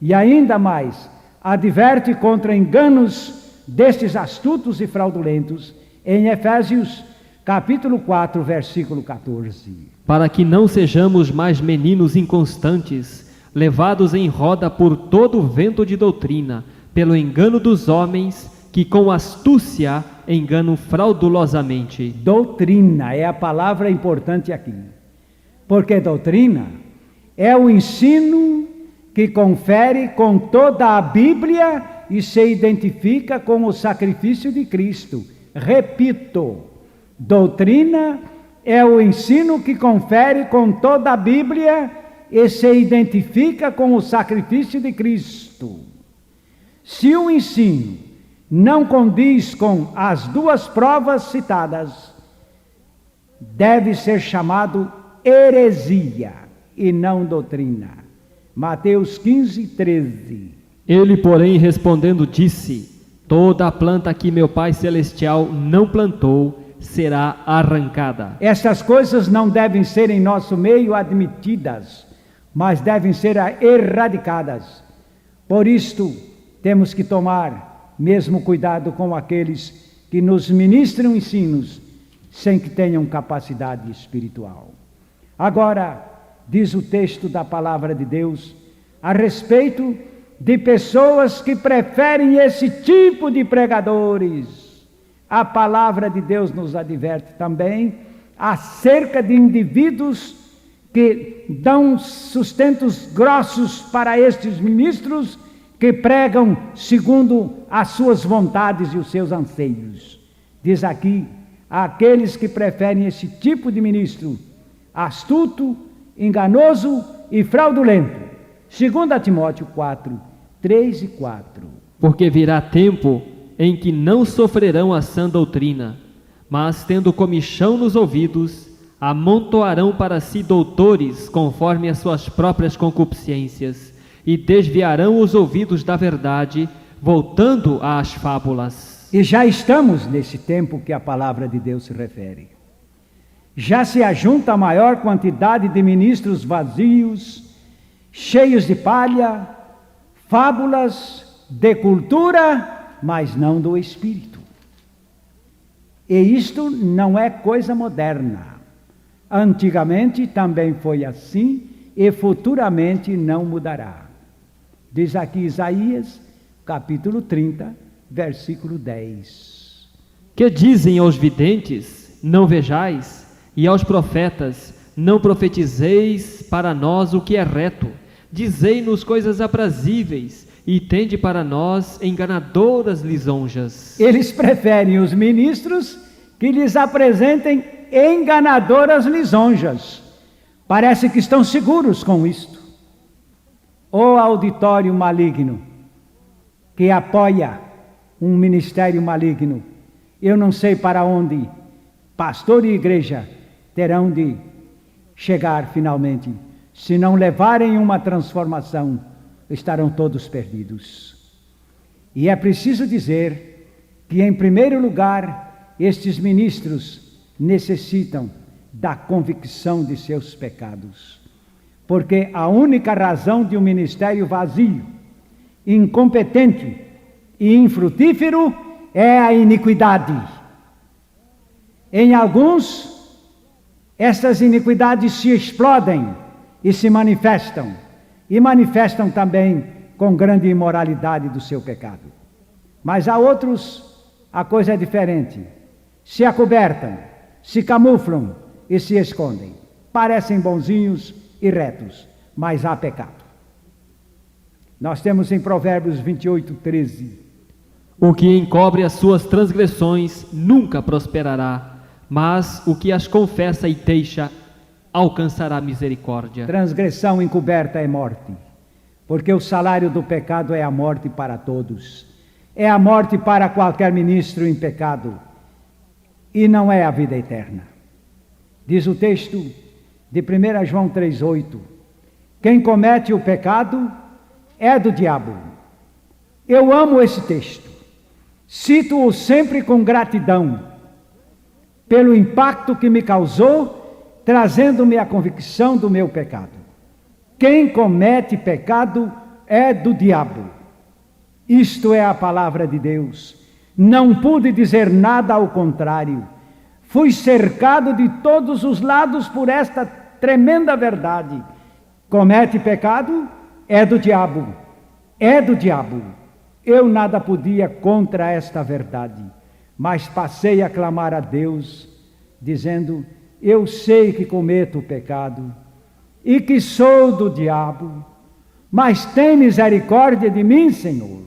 E ainda mais, adverte contra enganos destes astutos e fraudulentos, em Efésios, capítulo 4, versículo 14. Para que não sejamos mais meninos inconstantes, levados em roda por todo o vento de doutrina, pelo engano dos homens, que com astúcia enganam fraudulosamente. Doutrina é a palavra importante aqui, porque doutrina é o ensino que confere com toda a Bíblia e se identifica com o sacrifício de Cristo. Repito, doutrina é o ensino que confere com toda a Bíblia e se identifica com o sacrifício de Cristo. Se o ensino não condiz com as duas provas citadas, deve ser chamado heresia e não doutrina. Mateus 15, 13. Ele, porém, respondendo, disse: toda a planta que meu Pai Celestial não plantou será arrancada. Essas coisas não devem ser em nosso meio admitidas, mas devem ser erradicadas. Por isto, temos que tomar mesmo cuidado com aqueles que nos ministram ensinos sem que tenham capacidade espiritual. Agora, diz o texto da palavra de Deus a respeito de pessoas que preferem esse tipo de pregadores. A palavra de Deus nos adverte também acerca de indivíduos que dão sustentos grossos para estes ministros que pregam segundo as suas vontades e os seus anseios. Diz aqui, aqueles que preferem esse tipo de ministro astuto, enganoso e fraudulento. 2 Timóteo 4, 3 e 4. Porque virá tempo em que não sofrerão a sã doutrina, mas tendo comichão nos ouvidos, amontoarão para si doutores conforme as suas próprias concupiscências, e desviarão os ouvidos da verdade, voltando às fábulas. E já estamos nesse tempo que a palavra de Deus se refere. Já se ajunta a maior quantidade de ministros vazios, cheios de palha, fábulas, de cultura, mas não do Espírito. E isto não é coisa moderna. Antigamente também foi assim e futuramente não mudará. Diz aqui Isaías, capítulo 30, versículo 10. Que dizem aos videntes, não vejais, e aos profetas, não profetizeis para nós o que é reto. Dizei-nos coisas aprazíveis, e tende para nós enganadoras lisonjas. Eles preferem os ministros que lhes apresentem enganadoras lisonjas. Parece que estão seguros com isto. O auditório maligno que apoia um ministério maligno, eu não sei para onde pastor e igreja terão de chegar finalmente. Se não levarem uma transformação, estarão todos perdidos. E é preciso dizer que, em primeiro lugar, estes ministros necessitam da convicção de seus pecados. Porque a única razão de um ministério vazio, incompetente e infrutífero é a iniquidade. Em alguns, essas iniquidades se explodem e se manifestam, e manifestam também com grande imoralidade do seu pecado. Mas há outros, a coisa é diferente. Se acobertam, se camuflam e se escondem. Parecem bonzinhos e retos, mas há pecado. Nós temos em Provérbios 28:13. O que encobre as suas transgressões nunca prosperará, mas o que as confessa e deixa alcançará misericórdia. Transgressão encoberta é morte, porque o salário do pecado é a morte para todos. É a morte para qualquer ministro em pecado, e não é a vida eterna. Diz o texto de 1 João 3,8: quem comete o pecado é do diabo. Eu amo esse texto. Cito-o sempre com gratidão, pelo impacto que me causou, trazendo-me a convicção do meu pecado. Quem comete pecado é do diabo. Isto é a palavra de Deus. Não pude dizer nada ao contrário. Fui cercado de todos os lados por esta tremenda verdade. Comete pecado é do diabo. É do diabo. Eu nada podia contra esta verdade, mas passei a clamar a Deus, dizendo: eu sei que cometo pecado e que sou do diabo, mas tem misericórdia de mim, Senhor.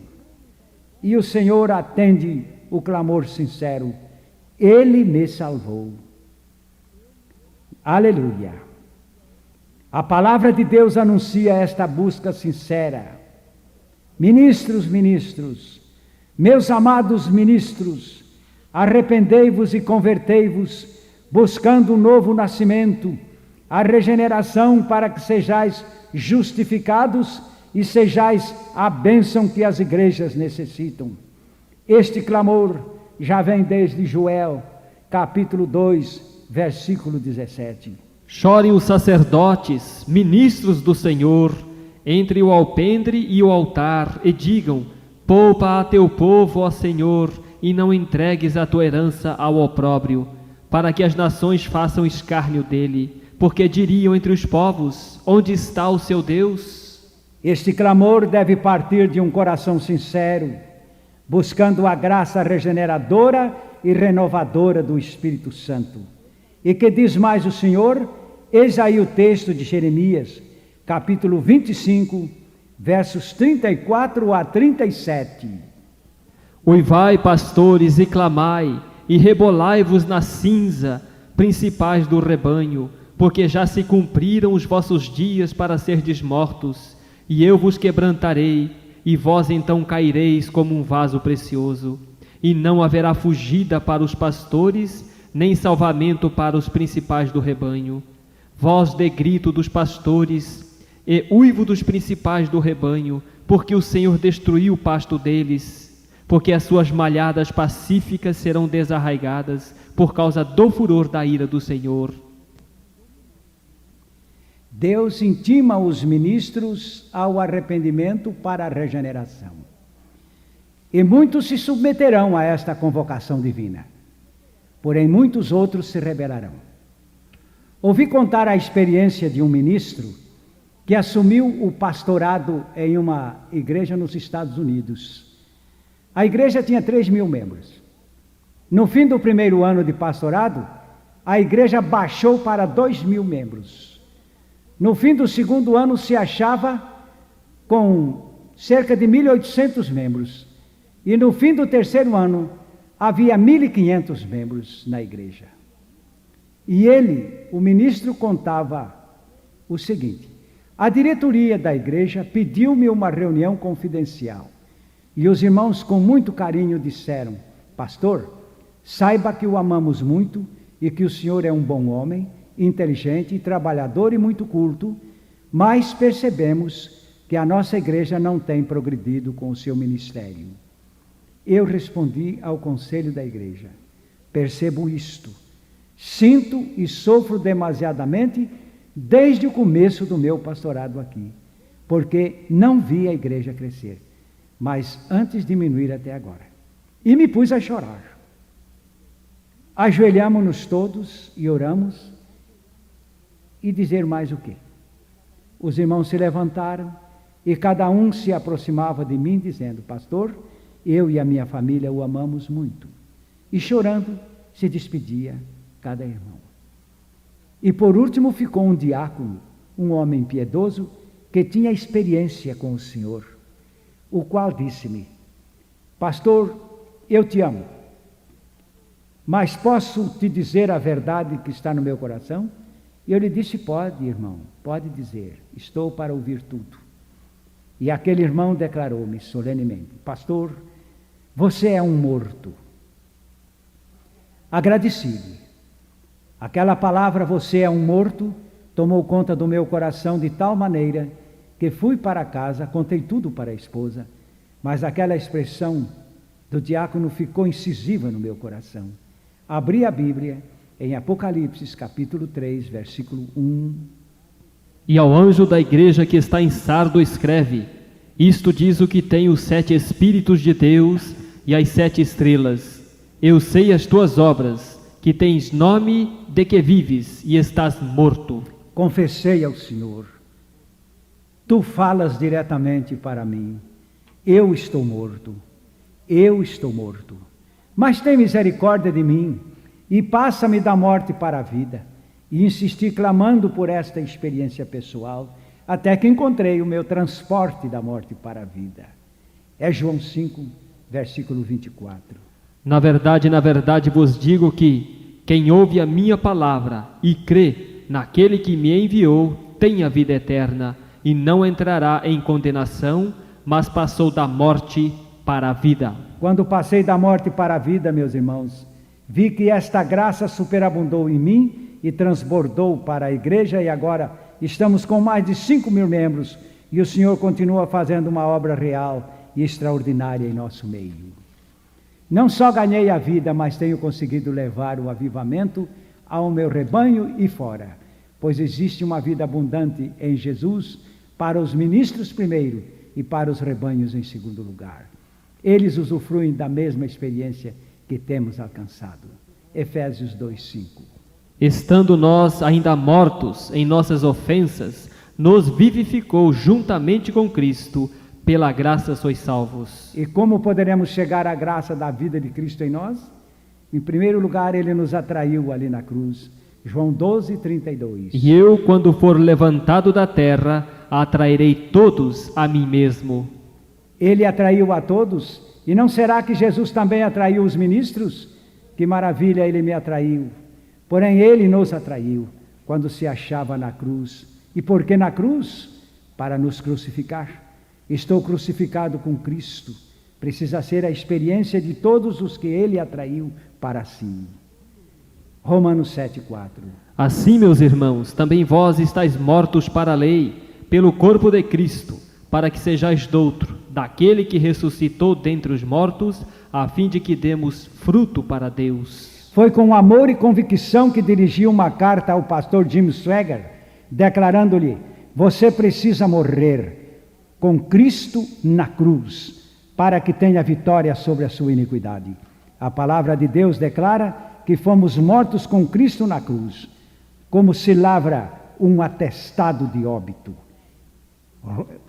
E o Senhor atende o clamor sincero. Ele me salvou. Aleluia. A palavra de Deus anuncia esta busca sincera. Ministros, meus amados ministros, arrependei-vos e convertei-vos, buscando um novo nascimento, a regeneração, para que sejais justificados e sejais a bênção que as igrejas necessitam. Este clamor já vem desde Joel, capítulo 2, versículo 17. Chorem os sacerdotes, ministros do Senhor, entre o alpendre e o altar, e digam: poupa a teu povo, ó Senhor, e não entregues a tua herança ao opróbrio, para que as nações façam escárnio dele, porque diriam entre os povos: onde está o seu Deus? Este clamor deve partir de um coração sincero, buscando a graça regeneradora e renovadora do Espírito Santo. E que diz mais o Senhor? Eis aí o texto de Jeremias, capítulo 25, versos 34 a 37. Uivai, pastores, e clamai, e rebolai-vos na cinza, principais do rebanho, porque já se cumpriram os vossos dias para serdes mortos, e eu vos quebrantarei, e vós então caireis como um vaso precioso, e não haverá fugida para os pastores, nem salvamento para os principais do rebanho. Voz de grito dos pastores, e uivo dos principais do rebanho, porque o Senhor destruiu o pasto deles, porque as suas malhadas pacíficas serão desarraigadas, por causa do furor da ira do Senhor. Deus intima os ministros ao arrependimento para a regeneração. E muitos se submeterão a esta convocação divina, porém muitos outros se rebelarão. Ouvi contar a experiência de um ministro que assumiu o pastorado em uma igreja nos Estados Unidos. A igreja tinha 3.000 membros. No fim do primeiro ano de pastorado, a igreja baixou para 2.000 membros. No fim do segundo ano, se achava com cerca de 1.800 membros. E no fim do terceiro ano, havia 1.500 membros na igreja. E ele, o ministro, contava o seguinte: a diretoria da igreja pediu-me uma reunião confidencial. E os irmãos, com muito carinho, disseram: pastor, saiba que o amamos muito e que o senhor é um bom homem, inteligente, trabalhador e muito culto, mas percebemos que a nossa igreja não tem progredido com o seu ministério. Eu respondi ao conselho da igreja: percebo isto, sinto e sofro demasiadamente desde o começo do meu pastorado aqui, porque não vi a igreja crescer, mas antes diminuir até agora. E me pus a chorar. Ajoelhamo-nos todos e oramos, e dizer mais o quê? Os irmãos se levantaram e cada um se aproximava de mim, dizendo: pastor, eu e a minha família o amamos muito. E chorando, se despedia cada irmão. E por último ficou um diácono, um homem piedoso, que tinha experiência com o Senhor, o qual disse-me: pastor, eu te amo, mas posso te dizer a verdade que está no meu coração? E eu lhe disse: pode, irmão, pode dizer, estou para ouvir tudo. E aquele irmão declarou-me solenemente: pastor, você é um morto. Agradeci-lhe. Aquela palavra, você é um morto, tomou conta do meu coração de tal maneira que fui para casa, contei tudo para a esposa, mas aquela expressão do diácono ficou incisiva no meu coração. Abri a Bíblia em Apocalipse, capítulo 3, versículo 1. E ao anjo da igreja que está em Sardo escreve: isto diz o que tem os 7 Espíritos de Deus e as 7 estrelas. Eu sei as tuas obras, que tens nome de que vives e estás morto. Confessei ao Senhor: tu falas diretamente para mim. Eu estou morto, eu estou morto. Mas tem misericórdia de mim e passa-me da morte para a vida. E insisti clamando por esta experiência pessoal, até que encontrei o meu transporte da morte para a vida. É João 5, versículo 24. Na verdade vos digo que quem ouve a minha palavra e crê naquele que me enviou tem a vida eterna e não entrará em condenação, mas passou da morte para a vida. Quando passei da morte para a vida, meus irmãos, vi que esta graça superabundou em mim e transbordou para a igreja, e agora estamos com mais de 5.000 membros e o Senhor continua fazendo uma obra real e extraordinária em nosso meio. Não só ganhei a vida, mas tenho conseguido levar o avivamento ao meu rebanho e fora, pois existe uma vida abundante em Jesus para os ministros primeiro e para os rebanhos em segundo lugar. Eles usufruem da mesma experiência que temos alcançado. Efésios 2:5. Estando nós ainda mortos em nossas ofensas, nos vivificou juntamente com Cristo, pela graça sois salvos. E como poderemos chegar à graça da vida de Cristo em nós? Em primeiro lugar, Ele nos atraiu ali na cruz. João 12:32. E eu, quando for levantado da terra, atrairei todos a mim mesmo. Ele atraiu a todos, e não será que Jesus também atraiu os ministros? Que maravilha, Ele me atraiu. Porém, Ele nos atraiu quando se achava na cruz. E por que na cruz? Para nos crucificar. Estou crucificado com Cristo. Precisa ser a experiência de todos os que Ele atraiu para si. Romanos 7:4. Assim, meus irmãos, também vós estáis mortos para a lei, pelo corpo de Cristo, para que sejais doutro, daquele que ressuscitou dentre os mortos, a fim de que demos fruto para Deus. Foi com amor e convicção que dirigi uma carta ao pastor Jim Swagger, declarando-lhe: você precisa morrer com Cristo na cruz, para que tenha vitória sobre a sua iniquidade. A palavra de Deus declara que fomos mortos com Cristo na cruz, como se lavra um atestado de óbito.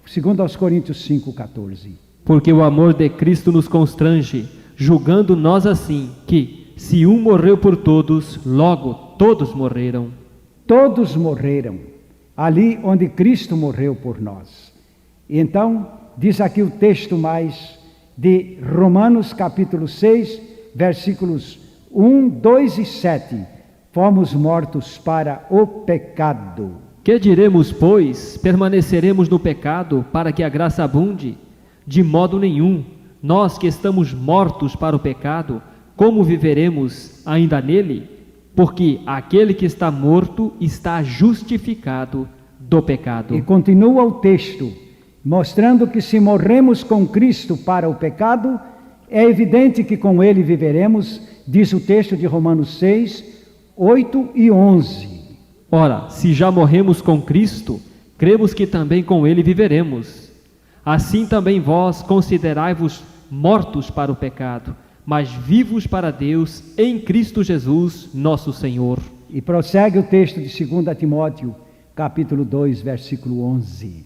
Segundo aos Coríntios 5:14. Porque o amor de Cristo nos constrange, julgando nós assim, que, se um morreu por todos, logo todos morreram. Todos morreram, ali onde Cristo morreu por nós. E então, diz aqui o texto mais de Romanos capítulo 6, versículos 1, 2 e 7. Fomos mortos para o pecado. Que diremos, pois? Permaneceremos no pecado para que a graça abunde? De modo nenhum. Nós que estamos mortos para o pecado, como viveremos ainda nele? Porque aquele que está morto está justificado do pecado. E continua o texto, mostrando que se morremos com Cristo para o pecado, é evidente que com ele viveremos, diz o texto de Romanos 6, 8 e 11. Ora, se já morremos com Cristo, cremos que também com ele viveremos. Assim também vós considerai-vos mortos para o pecado, mas vivos para Deus em Cristo Jesus, nosso Senhor. E prossegue o texto de 2 Timóteo, capítulo 2, versículo 11.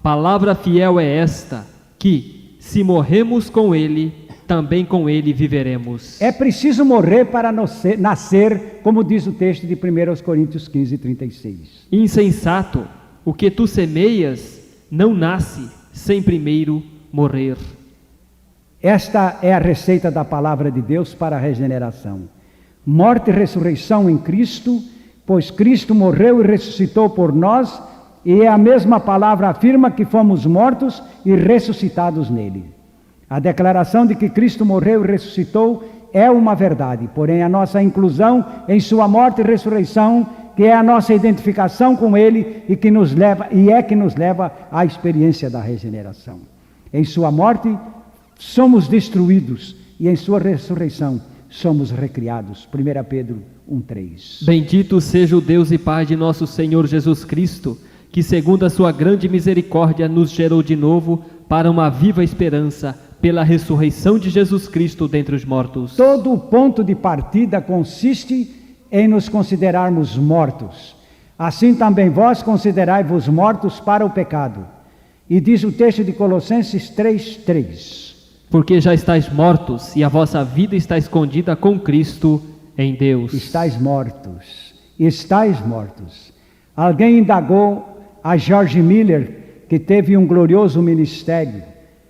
Palavra fiel é esta, que, se morremos com ele, também com ele viveremos. É preciso morrer para nascer, como diz o texto de 1 Coríntios 15, 36. Insensato, o que tu semeias não nasce sem primeiro morrer. Esta é a receita da palavra de Deus para a regeneração. Morte e ressurreição em Cristo, pois Cristo morreu e ressuscitou por nós, e a mesma palavra afirma que fomos mortos e ressuscitados nele. A declaração de que Cristo morreu e ressuscitou é uma verdade, porém a nossa inclusão em sua morte e ressurreição, que é a nossa identificação com ele e que nos leva à experiência da regeneração. Em sua morte somos destruídos e em sua ressurreição somos recriados. 1 Pedro 1:3. Bendito seja o Deus e Pai de nosso Senhor Jesus Cristo, que segundo a sua grande misericórdia nos gerou de novo para uma viva esperança pela ressurreição de Jesus Cristo dentre os mortos. Todo o ponto de partida consiste em nos considerarmos mortos. Assim também vós considerai-vos mortos para o pecado. E diz o texto de Colossenses 3:3. Porque já estáis mortos e a vossa vida está escondida com Cristo em Deus. Estáis mortos. Estáis mortos. Alguém indagou a George Miller, que teve um glorioso ministério,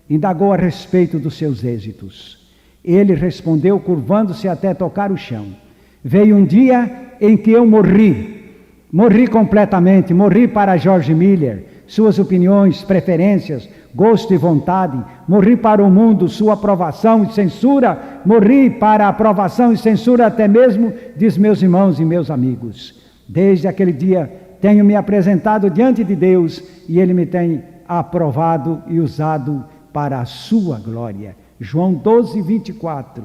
indagou a respeito dos seus êxitos. Ele respondeu curvando-se até tocar o chão. Veio um dia em que eu morri completamente, morri para George Miller, suas opiniões, preferências, gosto e vontade, morri para o mundo, sua aprovação e censura, morri para a aprovação e censura até mesmo dos meus irmãos e meus amigos. Desde aquele dia tenho me apresentado diante de Deus e Ele me tem aprovado e usado para a sua glória. João 12:24.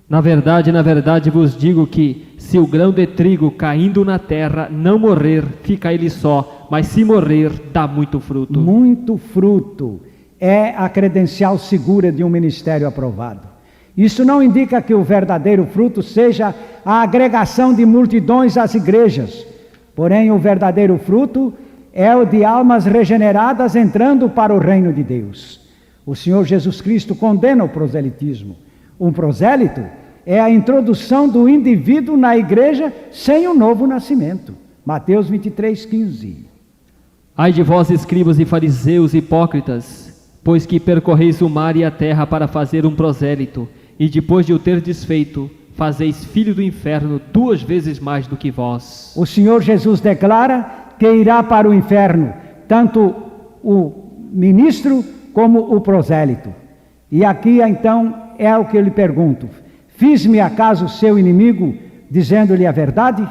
Na verdade vos digo que, se o grão de trigo caindo na terra não morrer, fica ele só, mas se morrer, dá muito fruto. Muito fruto é a credencial segura de um ministério aprovado. Isso não indica que o verdadeiro fruto seja a agregação de multidões às igrejas. Porém, o verdadeiro fruto é o de almas regeneradas entrando para o reino de Deus. O Senhor Jesus Cristo condena o proselitismo. Um prosélito é a introdução do indivíduo na igreja sem o novo nascimento. Mateus 23:15. Ai de vós, escribas e fariseus hipócritas, pois que percorreis o mar e a terra para fazer um prosélito, e depois de o ter desfeito, fazeis filho do inferno 2 vezes mais do que vós. O Senhor Jesus declara que irá para o inferno, tanto o ministro como o prosélito. E aqui então é o que eu lhe pergunto: fiz-me acaso seu inimigo, dizendo-lhe a verdade?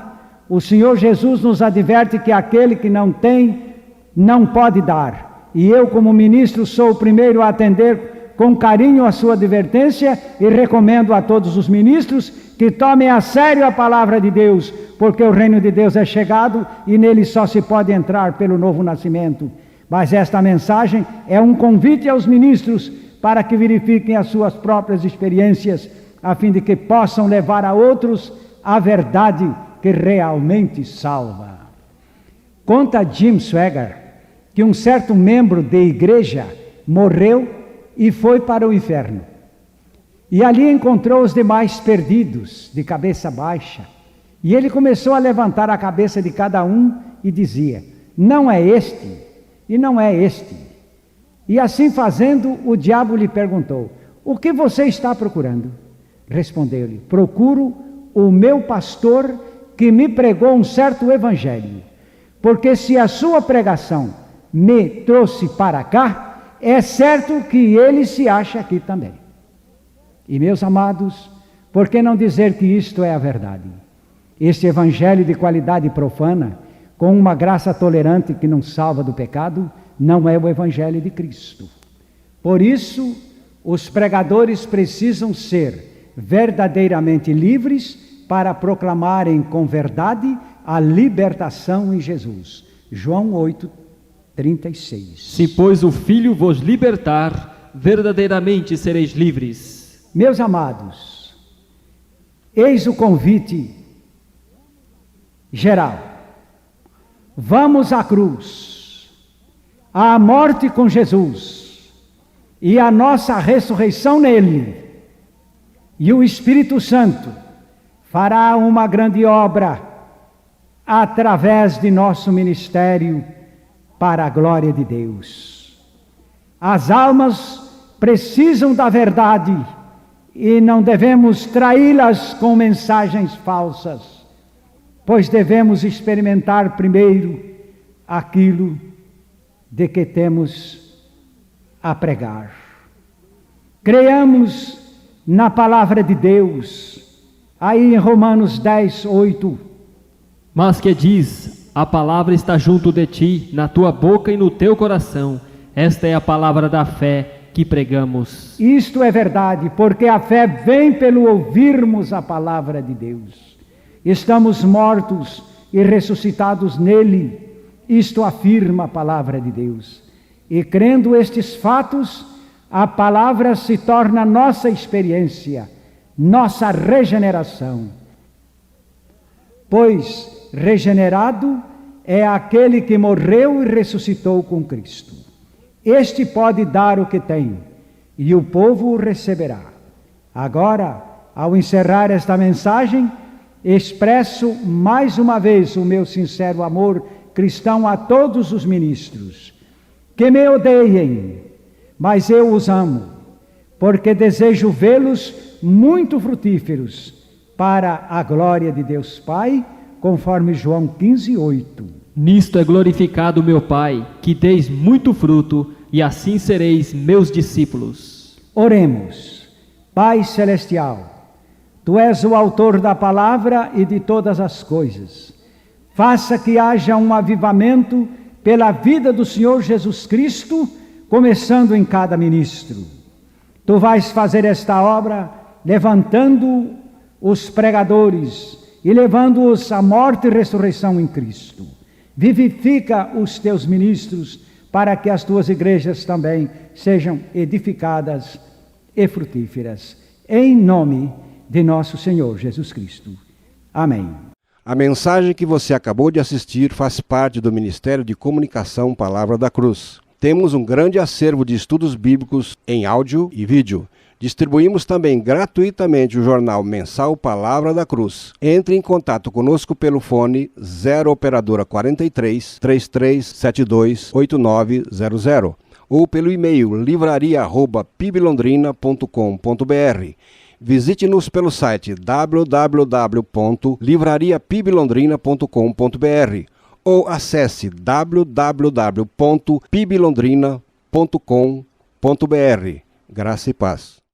O Senhor Jesus nos adverte que aquele que não tem, não pode dar. E eu, como ministro, sou o primeiro a atender com carinho a sua advertência e recomendo a todos os ministros que tomem a sério a palavra de Deus, porque o reino de Deus é chegado e nele só se pode entrar pelo novo nascimento. Mas esta mensagem é um convite aos ministros para que verifiquem as suas próprias experiências, a fim de que possam levar a outros a verdade que realmente salva. Conta Jim Swaggart que um certo membro de igreja morreu e foi para o inferno. E ali encontrou os demais perdidos, de cabeça baixa. E ele começou a levantar a cabeça de cada um e dizia: não é este, e não é este. E assim fazendo, o diabo lhe perguntou: o que você está procurando? Respondeu-lhe: procuro o meu pastor que me pregou um certo evangelho. Porque se a sua pregação me trouxe para cá, é certo que ele se acha aqui também. E meus amados, por que não dizer que isto é a verdade? Este evangelho de qualidade profana, com uma graça tolerante que não salva do pecado, não é o evangelho de Cristo. Por isso, os pregadores precisam ser verdadeiramente livres para proclamarem com verdade a libertação em Jesus. João 8:36. Se, pois, o Filho vos libertar, verdadeiramente sereis livres. Meus amados, eis o convite geral. vamos à cruz, à morte com Jesus e a nossa ressurreição nele. E o Espírito Santo fará uma grande obra através de nosso ministério para a glória de Deus. As almas precisam da verdade e não devemos traí-las com mensagens falsas, pois devemos experimentar primeiro aquilo de que temos a pregar. Creiamos na palavra de Deus, aí em Romanos 10, 8. Mas que diz, a palavra está junto de ti, na tua boca e no teu coração. Esta é a palavra da fé que pregamos. Isto é verdade, porque a fé vem pelo ouvirmos a palavra de Deus. Estamos mortos e ressuscitados nele, isto afirma a palavra de Deus. E crendo estes fatos, a palavra se torna nossa experiência, nossa regeneração. Pois regenerado é aquele que morreu e ressuscitou com Cristo. Este pode dar o que tem, e o povo o receberá. Agora, ao encerrar esta mensagem, expresso mais uma vez o meu sincero amor cristão a todos os ministros. Que me odeiem, mas eu os amo, porque desejo vê-los muito frutíferos para a glória de Deus Pai, conforme João 15, 8. Nisto é glorificado meu Pai, que deis muito fruto, e assim sereis meus discípulos. Oremos. Pai Celestial, Tu és o autor da palavra e de todas as coisas. Faça que haja um avivamento pela vida do Senhor Jesus Cristo, começando em cada ministro. Tu vais fazer esta obra levantando os pregadores e levando-os à morte e ressurreição em Cristo. Vivifica os teus ministros para que as tuas igrejas também sejam edificadas e frutíferas. Em nome de nosso Senhor Jesus Cristo. Amém. A mensagem que você acabou de assistir faz parte do Ministério de Comunicação Palavra da Cruz. Temos um grande acervo de estudos bíblicos em áudio e vídeo. Distribuímos também gratuitamente o jornal mensal Palavra da Cruz. Entre em contato conosco pelo fone 0 operadora 43 3372 8900 ou pelo e-mail livraria@piblondrina.com.br. Visite-nos pelo site www.livrariapiblondrina.com.br ou acesse www.piblondrina.com.br. Graça e paz.